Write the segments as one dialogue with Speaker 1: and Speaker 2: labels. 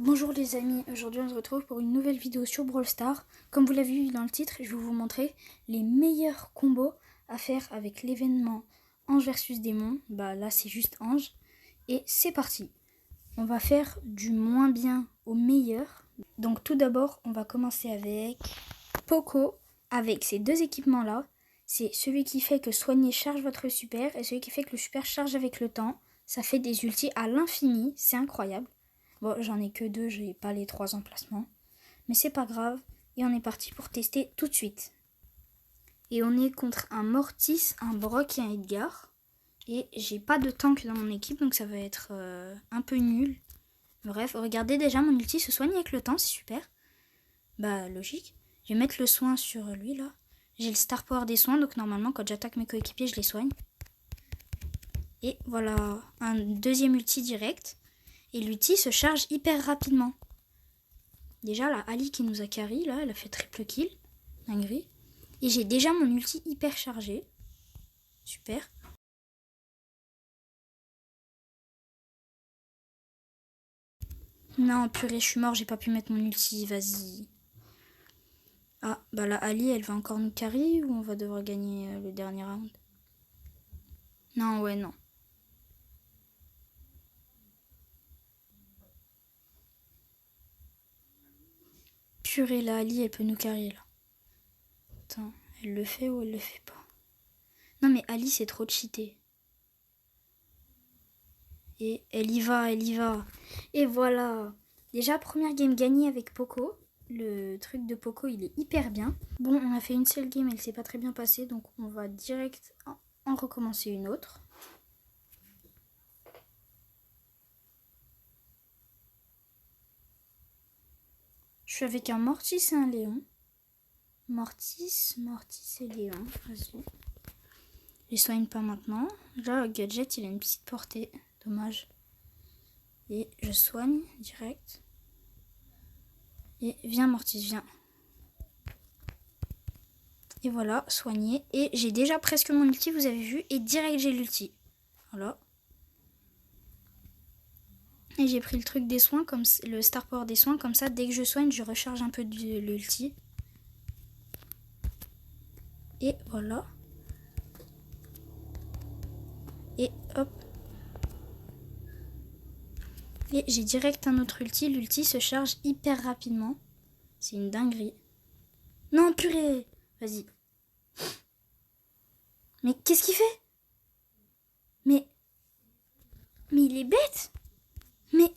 Speaker 1: Bonjour les amis, aujourd'hui on se retrouve pour une nouvelle vidéo sur Brawl Stars. Comme vous l'avez vu dans le titre, je vais vous montrer les meilleurs combos à faire avec l'événement Ange versus Démon. Bah là c'est juste Ange. Et c'est parti. On va faire du moins bien au meilleur. Donc tout d'abord on va commencer avec Poco avec ces deux équipements là. C'est celui qui fait que soigner charge votre super et celui qui fait que le super charge avec le temps. Ça fait des ultis à l'infini, c'est incroyable. Bon, j'en ai que deux, j'ai pas les 3 emplacements. Mais c'est pas grave. Et on est parti pour tester tout de suite. Et on est contre un Mortis, un Brock et un Edgar. Et j'ai pas de tank dans mon équipe, donc ça va être un peu nul. Bref, regardez déjà mon ulti se soigne avec le temps, c'est super. Bah, logique. Je vais mettre le soin sur lui, là. J'ai le star power des soins, donc normalement, quand j'attaque mes coéquipiers, je les soigne. Et voilà, un deuxième ulti direct. Et l'ulti se charge hyper rapidement. Déjà, la Ali qui nous a carry, là, elle a fait triple kill. Dinguerie. Et j'ai déjà mon ulti hyper chargé. Super. Non, purée, je suis mort, j'ai pas pu mettre mon ulti, vas-y. Ah, bah la Ali, elle va encore nous carry ou on va devoir gagner le dernier round? Non, ouais, non. Purée, la Ali, elle peut nous carry, là. Attends, elle le fait ou elle le fait pas? Non, mais Ali, c'est trop cheaté. Et elle y va, elle y va. Et voilà. Déjà, première game gagnée avec Poco. Le truc de Poco, il est hyper bien. Bon, on a fait une seule game, elle s'est pas très bien passée. Donc, on va direct en recommencer une autre. Je suis avec un Mortis et un Léon. Mortis et Léon. Vas-y. Je les soigne pas maintenant. Là, Gadget, il a une petite portée. Dommage. Et je soigne direct. Et viens, Mortis, viens. Et voilà, soigné. Et j'ai déjà presque mon ulti, vous avez vu. Et direct, j'ai l'ulti. Voilà. Et j'ai pris le truc des soins, comme le star power des soins. Comme ça, dès que je soigne, je recharge un peu de l'ulti. Et voilà. Et hop. Et j'ai direct un autre ulti. L'ulti se charge hyper rapidement. C'est une dinguerie. Non, purée. Vas-y. Mais qu'est-ce qu'il fait? Mais il est bête. Mais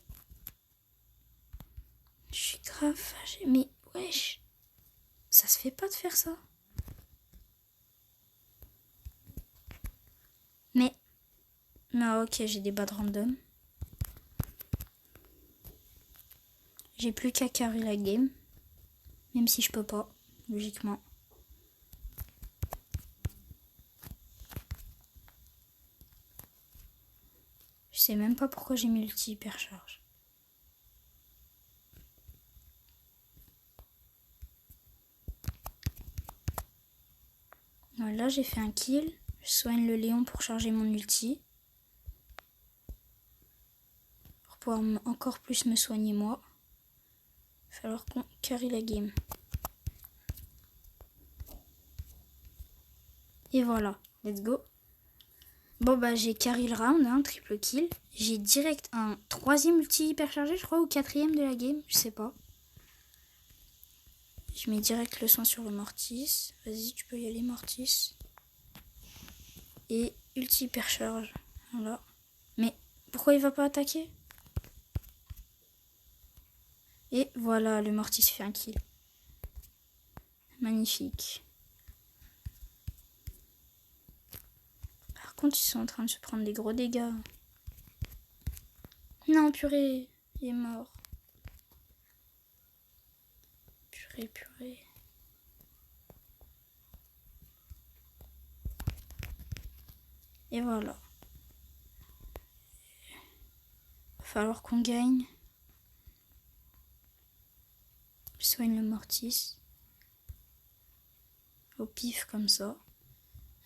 Speaker 1: je suis grave fâchée. Mais wesh. Ça se fait pas de faire ça. Mais non, ok, j'ai des bats de random. J'ai plus qu'à carry la game. Même si je peux pas, logiquement. Je sais même pas pourquoi j'ai mis l'ulti hyper charge. Voilà, j'ai fait un kill. Je soigne le Léon pour charger mon ulti. Pour pouvoir encore plus me soigner moi. Il va falloir qu'on carry la game. Et voilà, let's go. Bon bah j'ai carry le round, hein, triple kill. J'ai direct un troisième ulti hyper chargé, je crois, ou quatrième de la game, je sais pas. Je mets direct le soin sur le Mortis. Vas-y, tu peux y aller, Mortis. Et ulti hyper charge. Voilà. Mais pourquoi il va pas attaquer? Et voilà, le Mortis fait un kill. Magnifique. Par contre, ils sont en train de se prendre des gros dégâts. Non, purée, il est mort. Purée. Et voilà. Va falloir qu'on gagne. Je soigne le Mortis. Au pif comme ça.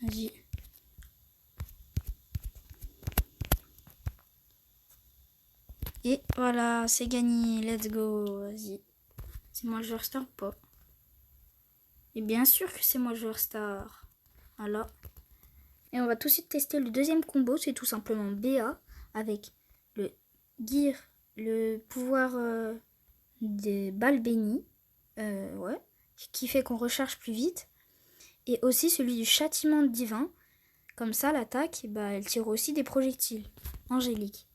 Speaker 1: Vas-y. Et voilà, c'est gagné. Let's go. Vas-y. C'est moi le joueur star ou pas? Et bien sûr que c'est moi le joueur star. Voilà. Et on va tout de suite tester le deuxième combo. C'est tout simplement BA avec le gear, le pouvoir des balles bénies. Ouais. Qui fait qu'on recharge plus vite. Et aussi celui du châtiment divin. Comme ça, l'attaque, elle tire aussi des projectiles angéliques.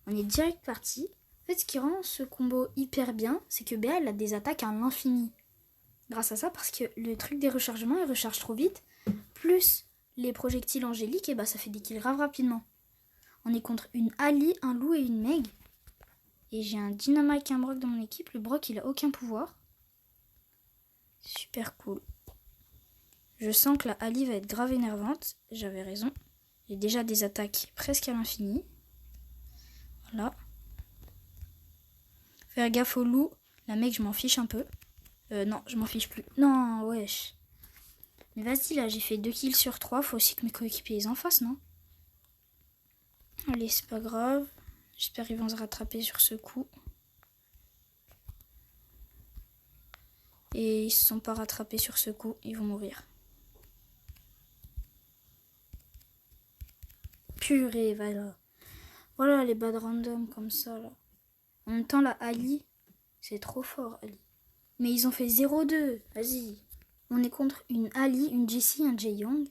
Speaker 1: On est direct parti. En fait, ce qui rend ce combo hyper bien, c'est que BA, elle a des attaques à l'infini. Grâce à ça, parce que le truc des rechargements, il recharge trop vite. Plus les projectiles angéliques, ça fait des kills grave rapidement. On est contre une Ali, un loup et une Meg. Et j'ai un Dynamite et un Brock dans mon équipe. Le Brock, il a aucun pouvoir. Super cool. Je sens que la Ali va être grave énervante. J'avais raison. J'ai déjà des attaques presque à l'infini. Voilà. Faire gaffe au loup. La Meg, je m'en fiche un peu. Non, je m'en fiche plus. Non, wesh. Mais vas-y, là, j'ai fait 2 kills sur 3. Faut aussi que mes coéquipiers les en fassent, non? Allez, c'est pas grave. J'espère qu'ils vont se rattraper sur ce coup. Et ils se sont pas rattrapés sur ce coup. Ils vont mourir. Purée, voilà. Voilà les bad random comme ça, là. En même temps, la Ali, c'est trop fort, Ali. Mais ils ont fait 0-2. Vas-y. On est contre une Ali, une Jessie, un Jae-Young.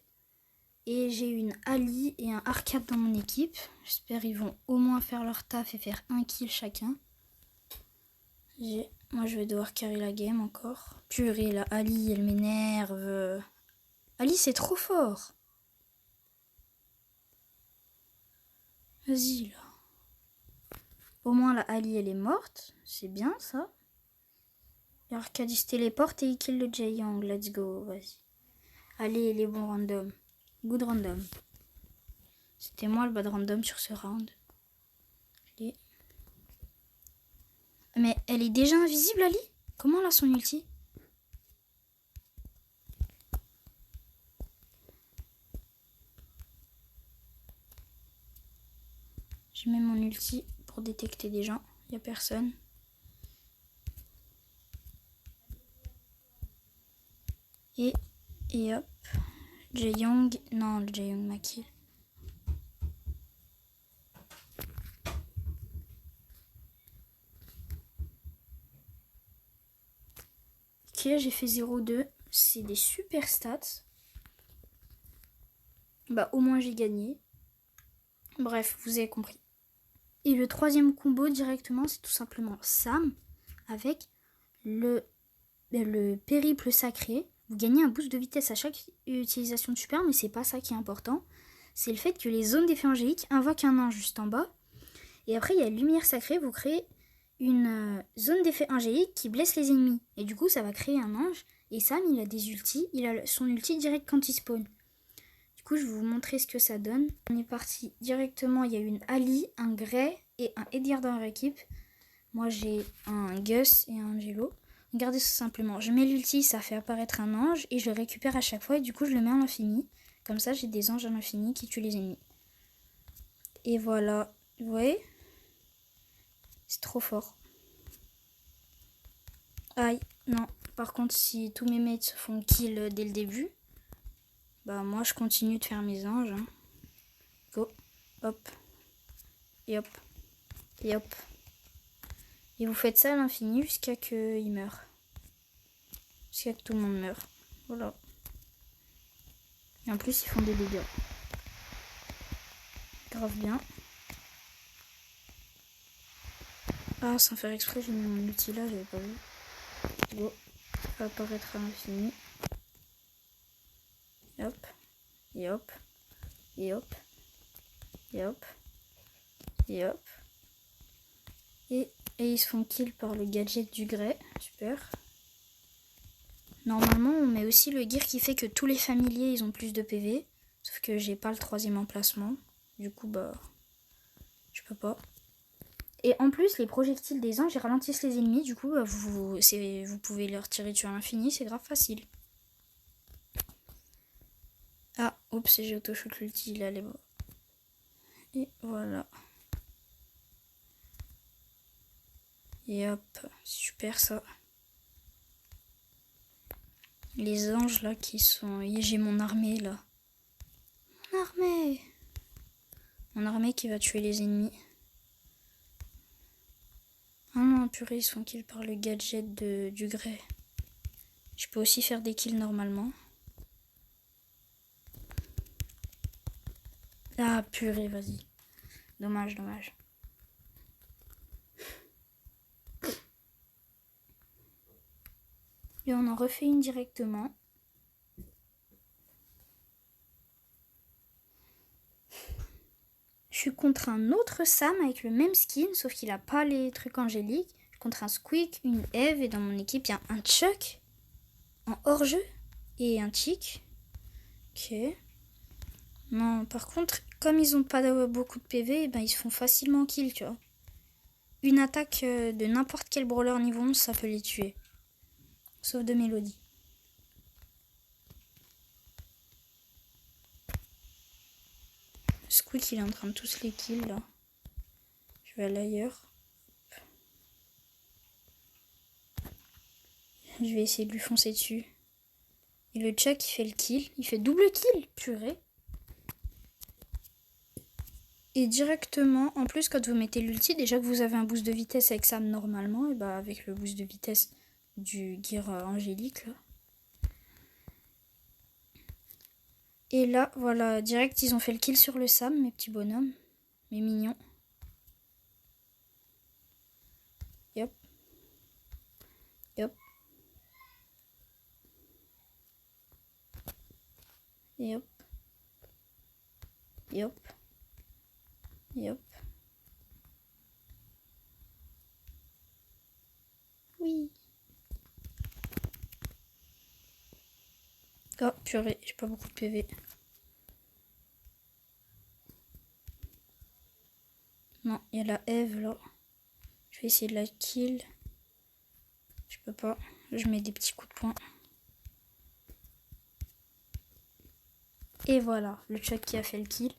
Speaker 1: Et j'ai une Ali et un Arcade dans mon équipe. J'espère qu'ils vont au moins faire leur taf et faire 1 kill chacun. Moi, je vais devoir carry la game encore. Purée, la Ali, elle m'énerve. Ali, c'est trop fort. Vas-y, là. Au moins, la Ali, elle est morte. C'est bien, ça. Et Arcade, il se téléporte et il kill le Jae-Young. Let's go, vas-y. Allez, les bons random. Good random. C'était moi le bad random sur ce round. Allez. Mais elle est déjà invisible, Ali? Comment elle a son ulti? Je mets mon ulti pour détecter des gens. Il n'y a personne. Et hop. Jae-Young. Non, le Jae-Young m'a kill. Ok, j'ai fait 0-2. C'est des super stats. Au moins j'ai gagné. Bref, vous avez compris. Et le troisième combo directement, c'est tout simplement Sam avec le périple sacré. Vous gagnez un boost de vitesse à chaque utilisation de super, mais c'est pas ça qui est important. C'est le fait que les zones d'effet angélique invoquent un ange juste en bas. Et après, il y a lumière sacrée, vous créez une zone d'effet angélique qui blesse les ennemis. Et du coup, ça va créer un ange. Et Sam, il a des ultis. Il a son ulti direct quand il spawn. Du coup, je vais vous montrer ce que ça donne. On est parti directement. Il y a une Ali, un Grey et un Edgar dans leur équipe. Moi, j'ai un Gus et un Angelo. Regardez ça simplement. Je mets l'ulti, ça fait apparaître un ange et je le récupère à chaque fois. Et du coup, je le mets à l'infini. Comme ça, j'ai des anges à l'infini qui tuent les ennemis. Et voilà. Vous voyez? C'est trop fort. Aïe, non. Par contre, si tous mes mates se font kill dès le début, moi, je continue de faire mes anges. Hein. Go. Hop. Et hop. Et hop. Et vous faites ça à l'infini jusqu'à ce qu'il meure. Jusqu'à que tout le monde meure. Voilà. Et en plus, ils font des dégâts. Grave bien. Ah, sans faire exprès, j'ai mis mon outil là, j'avais pas vu. Go. Ça va apparaître à l'infini. Et hop. Et hop. Et hop. Et hop. Et hop. Et ils se font kill par le gadget du Grey. Super. Normalement, on met aussi le gear qui fait que tous les familiers, ils ont plus de PV. Sauf que j'ai pas le 3e emplacement. Du coup, je peux pas. Et en plus, les projectiles des anges, ils ralentissent les ennemis. Du coup, vous pouvez leur tirer dessus à l'infini. C'est grave facile. Ah, oups, j'ai auto-shoot l'ulti. Il est allé. Et voilà. Et hop, super ça. Les anges là qui sont... J'ai mon armée là. Mon armée! Mon armée qui va tuer les ennemis. Ah non, purée, ils sont kills par le gadget du grès. Je peux aussi faire des kills normalement. Ah purée, vas-y. Dommage, dommage. Et on en refait une directement. Je suis contre un autre Sam avec le même skin, sauf qu'il a pas les trucs angéliques. Je suis contre un Squeak, une Eve, et dans mon équipe, il y a un Chuck en hors-jeu et un Chick. Ok. Non, par contre, comme ils ont pas beaucoup de PV, ben, ils se font facilement kill, tu vois. Une attaque de n'importe quel brawler niveau 11, ça peut les tuer. Sauf de Mélodie. Squeak, il est en train de tous les kills, là. Je vais aller ailleurs. Je vais essayer de lui foncer dessus. Et le Chuck, il fait le kill. Il fait double kill, purée. Et directement, en plus, quand vous mettez l'ulti, déjà que vous avez un boost de vitesse avec Sam normalement, et bah avec le boost de vitesse du gear angélique, là. Et là, voilà, direct, ils ont fait le kill sur le Sam, mes petits bonhommes. Mes mignons. Yop. Yop. Yop. Yop. Yop. Oui. Oh, purée, j'ai pas beaucoup de PV. Non, il y a la Eve, là. Je vais essayer de la kill. Je peux pas. Je mets des petits coups de poing. Et voilà, le Chuck qui a fait le kill.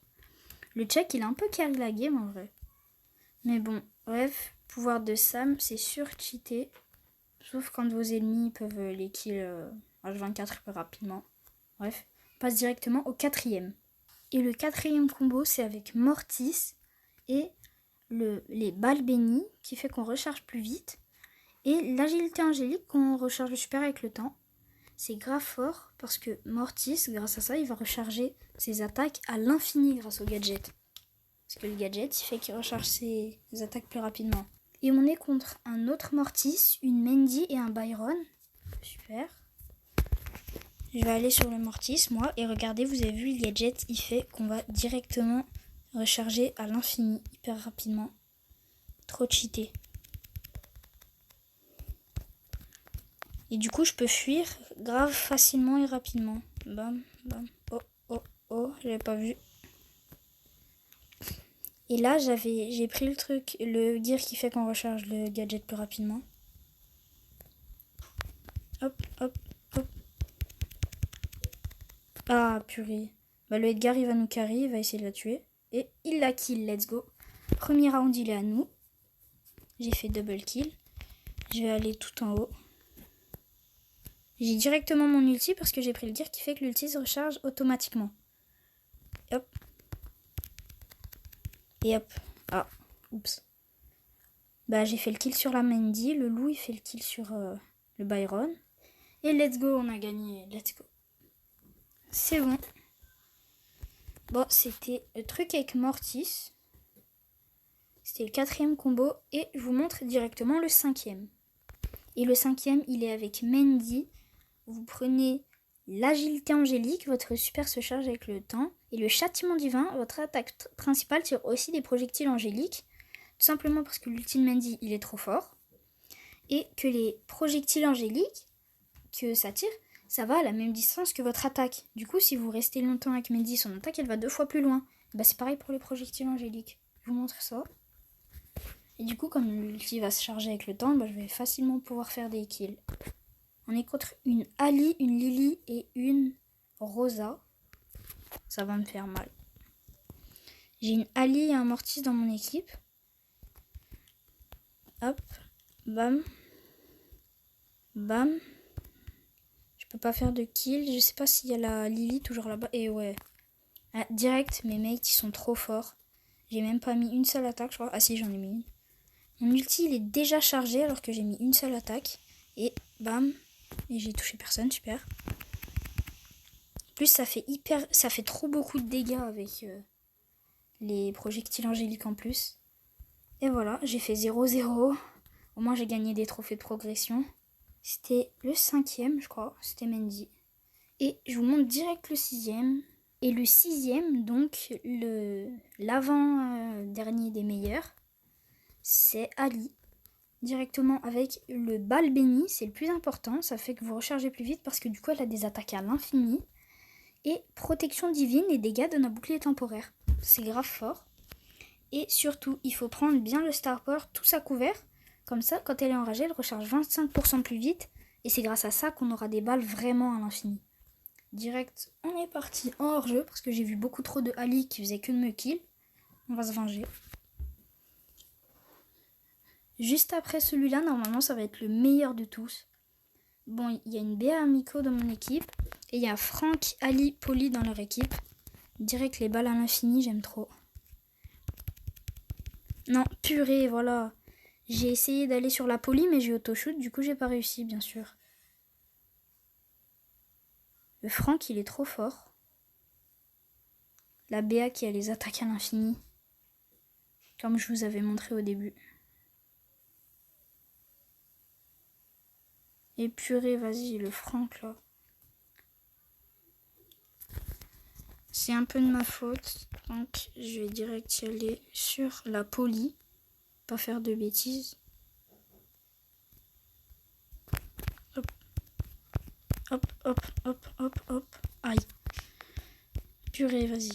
Speaker 1: Le Chuck, il a un peu carry la game en vrai. Mais bon, bref, pouvoir de Sam, c'est sur-cheaté. Sauf quand vos ennemis peuvent les kill H24 plus rapidement. Bref, on passe directement au 4e. Et le 4e combo, c'est avec Mortis et les balles bénies, qui fait qu'on recharge plus vite. Et l'agilité angélique qu'on recharge super avec le temps. C'est grave fort parce que Mortis, grâce à ça, il va recharger ses attaques à l'infini grâce au gadget. Parce que le gadget, il fait qu'il recharge ses attaques plus rapidement. Et on est contre un autre Mortis, une Mandy et un Byron. Super. Je vais aller sur le Mortis, moi, et regardez, vous avez vu, le gadget, il fait qu'on va directement recharger à l'infini, hyper rapidement. Trop cheaté. Et du coup, je peux fuir grave facilement et rapidement. Bam, bam. Oh, oh, oh, j'avais pas vu. Et là, j'ai pris le truc, le gear qui fait qu'on recharge le gadget plus rapidement. Hop, hop, hop. Ah, purée. Bah, le Edgar, il va nous carry, il va essayer de la tuer. Et il la kill, let's go. Premier round, il est à nous. J'ai fait double kill. Je vais aller tout en haut. J'ai directement mon ulti parce que j'ai pris le gear qui fait que l'ulti se recharge automatiquement. Hop. Et hop. Ah, oups. Bah, j'ai fait le kill sur la Mandy. Le loup, il fait le kill sur le Byron. Et let's go, on a gagné. Let's go. C'est bon. Bon, c'était le truc avec Mortis. C'était le 4e combo. Et je vous montre directement le 5e. Et le 5e, il est avec Mandy. Vous prenez l'agilité angélique. Votre super se charge avec le temps. Et le châtiment divin, votre attaque principale tire aussi des projectiles angéliques. Tout simplement parce que l'ultime Mandy, il est trop fort. Et que les projectiles angéliques que ça tire, ça va à la même distance que votre attaque. Du coup, si vous restez longtemps avec Mandy, son attaque, elle va 2 fois plus loin. Bah, c'est pareil pour les projectiles angéliques. Je vous montre ça. Et du coup, comme l'ulti va se charger avec le temps, bah, je vais facilement pouvoir faire des kills. On est contre une Ali, une Lily et une Rosa. Ça va me faire mal. J'ai une Ali et un Mortis dans mon équipe. Hop. Bam. Bam. Je peux pas faire de kill. Je sais pas s'il y a la Lily toujours là-bas. Et ouais. Ah, direct, mes mates ils sont trop forts. J'ai même pas mis une seule attaque, je crois. Ah si, j'en ai mis une. Mon ulti il est déjà chargé alors que j'ai mis une seule attaque. Et bam. Et j'ai touché personne, super. En plus ça fait trop beaucoup de dégâts avec les projectiles angéliques en plus. Et voilà, j'ai fait 0-0. Au moins j'ai gagné des trophées de progression. C'était le 5e, je crois. C'était Mendy. Et je vous montre direct le 6e. Et le 6e, donc l'avant-dernier des meilleurs, c'est Ali. Directement avec le bal béni, c'est le plus important. Ça fait que vous rechargez plus vite parce que du coup elle a des attaques à l'infini. Et protection divine et dégâts de notre bouclier temporaire. C'est grave fort. Et surtout, il faut prendre bien le Star Power tous à couvert. Comme ça, quand elle est enragée, elle recharge 25% plus vite. Et c'est grâce à ça qu'on aura des balles vraiment à l'infini. Direct, on est parti en hors-jeu parce que j'ai vu beaucoup trop de Ali qui faisaient que de me kill. On va se venger. Juste après celui-là, normalement, ça va être le meilleur de tous. Bon, il y a une Béa Amico dans mon équipe. Et il y a Franck, Ali, Polly dans leur équipe. Direct, les balles à l'infini, j'aime trop. Non, purée, voilà. J'ai essayé d'aller sur la Polly, mais j'ai auto-shoot. Du coup, j'ai pas réussi, bien sûr. Le Franck, il est trop fort. La Béa qui a les attaques à l'infini. Comme je vous avais montré au début. Et purée, vas-y, le Franck, là. C'est un peu de ma faute. Donc, je vais direct y aller sur la Polly. Pas faire de bêtises. Hop. Hop, hop, hop, hop, hop. Aïe. Purée, vas-y.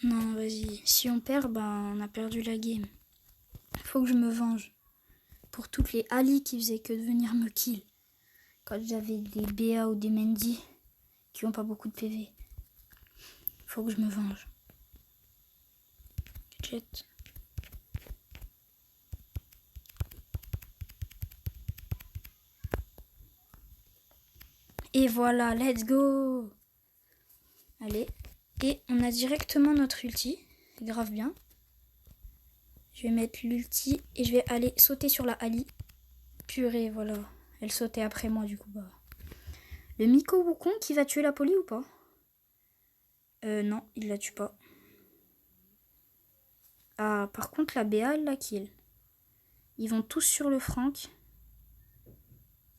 Speaker 1: Non, vas-y. Si on perd, ben, on a perdu la game. Faut que je me venge. Pour toutes les Ali qui faisaient que de venir me kill. Quand j'avais des BA ou des Mendy qui ont pas beaucoup de PV. Faut que je me venge. Jet. Et voilà, let's go. Allez. Et on a directement notre ulti. C'est grave bien. Je vais mettre l'ulti et je vais aller sauter sur la Ali. Purée, voilà. Elle sautait après moi du coup. Bah. Le Miko Wukong qui va tuer la Polly ou pas? Non, il la tue pas. Ah, par contre la BA, elle la kill. Ils vont tous sur le Franck.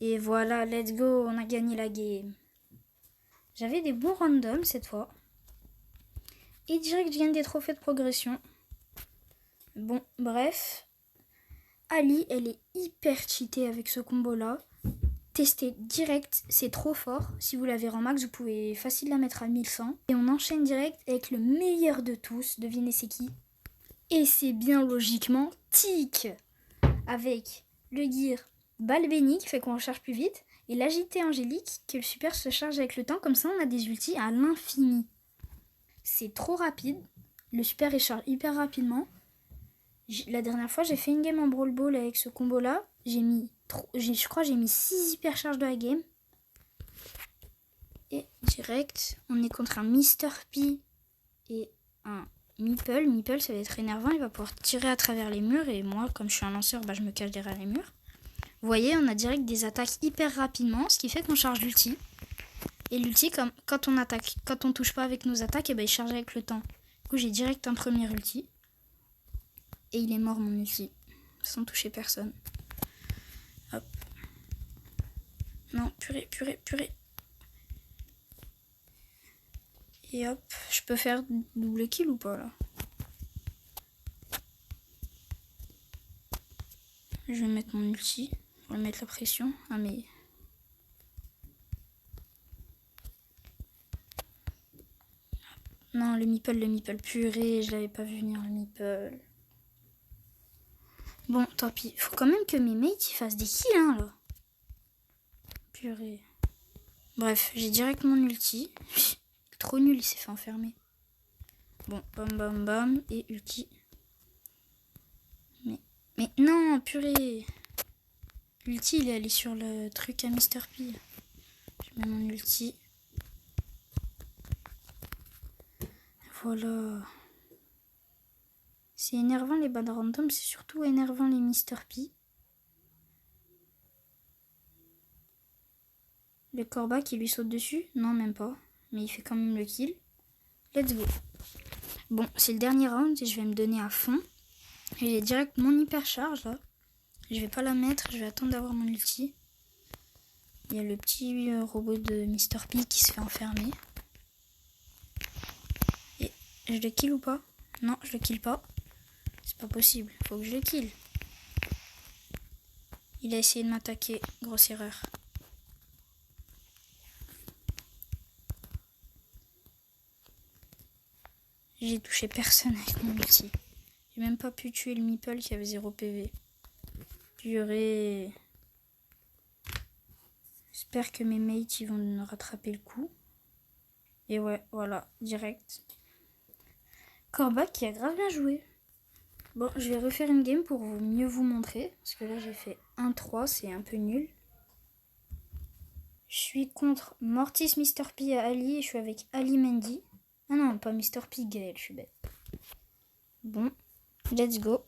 Speaker 1: Et voilà, let's go, on a gagné la game. J'avais des bons randoms cette fois. Et direct, je gagne des trophées de progression. Bon, bref. Ali, elle est hyper cheatée avec ce combo-là. Testez direct, c'est trop fort. Si vous l'avez en max, vous pouvez facile la mettre à 1100. Et on enchaîne direct avec le meilleur de tous. Devinez c'est qui? Et c'est bien logiquement Tic. Avec le gear balle bénie qui fait qu'on recharge plus vite. Et l'agité angélique que le super se charge avec le temps. Comme ça, on a des ultis à l'infini. C'est trop rapide. Le super il charge hyper rapidement. La dernière fois, j'ai fait une game en Brawl Ball avec ce combo-là. Je crois que j'ai mis 6 hyper charges de la game. Et direct, on est contre un Mr. P et un Meeple. Meeple, ça va être énervant. Il va pouvoir tirer à travers les murs. Et moi, comme je suis un lanceur, je me cache derrière les murs. Vous voyez, on a direct des attaques hyper rapidement. Ce qui fait qu'on charge l'ulti. Et l'ulti, comme quand on attaque, quand on touche pas avec nos attaques, il charge avec le temps. Du coup, j'ai direct un premier ulti. Et il est mort mon ulti. Sans toucher personne. Hop. Non, purée. Et hop, je peux faire double kill ou pas là? Je vais mettre mon ulti pour mettre la pression. Ah mais... Non, le Meeple, purée, je l'avais pas vu venir le Meeple. Bon, tant pis. Faut quand même que mes mates ils fassent des kills, hein, là. Purée. Bref, j'ai direct mon ulti. Trop nul, il s'est fait enfermer. Bon, bam, et ulti. non, purée. L'ulti, il est allé sur le truc à Mr. P. Je mets mon ulti. Voilà. C'est énervant les bans random, c'est surtout énervant les Mr. P. Le Corba qui lui saute dessus? Non, même pas. Mais il fait quand même le kill. Let's go. Bon, c'est le dernier round et je vais me donner à fond. J'ai direct mon hyper charge là. Je vais pas la mettre, je vais attendre d'avoir mon ulti. Il y a le petit robot de Mr. P qui se fait enfermer. Et je le kill ou pas? Non, je le kill pas. C'est pas possible, faut que je le kill. Il a essayé de m'attaquer, grosse erreur. J'ai touché personne avec mon ulti. J'ai même pas pu tuer le Meeple qui avait 0 PV. Purée. J'espère que mes mates ils vont me rattraper le coup. Et ouais, voilà, direct. Corba qui a grave bien joué. Bon, je vais refaire une game pour mieux vous montrer. Parce que là, j'ai fait 1-3, c'est un peu nul. Je suis contre Mortis, Mr. P et Ali. Et je suis avec Ali Mendy. Ah non, pas Mr. P, Gaël, je suis bête. Bon, let's go.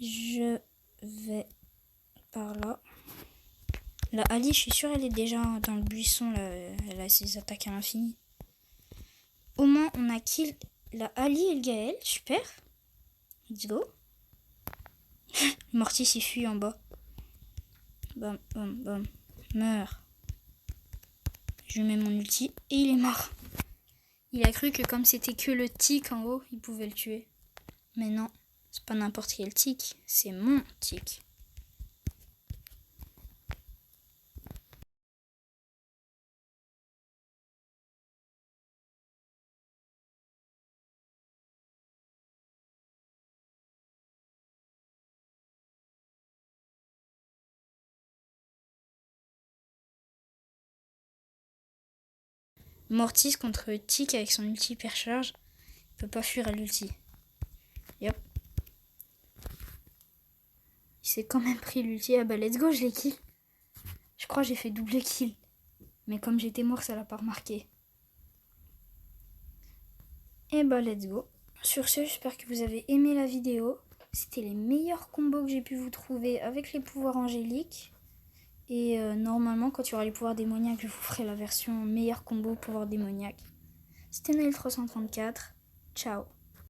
Speaker 1: Je vais par là. La Ali, je suis sûre, elle est déjà dans le buisson. Là. Elle a ses attaques à l'infini. Au moins, on a kill la Ali et le Gaël. Super. Let's go. Mortis, il fuit en bas. Bam, bam, bam. Meurs. Je lui mets mon ulti et il est mort. Il a cru que comme c'était que le tic en haut, il pouvait le tuer. Mais non, c'est pas n'importe quel tic, c'est mon tic. Mortis contre tic avec son ulti hypercharge. Il peut pas fuir à l'ulti. Yep. Il s'est quand même pris l'ulti. Ah bah let's go, je l'ai kill. Je crois que j'ai fait double kill. Mais comme j'étais mort, ça l'a pas remarqué. Et bah let's go. Sur ce, j'espère que vous avez aimé la vidéo. C'était les meilleurs combos que j'ai pu vous trouver avec les pouvoirs angéliques. Et normalement, quand il y aura les pouvoirs démoniaques, je vous ferai la version meilleur combo pouvoir démoniaque. C'était Naël334. Ciao.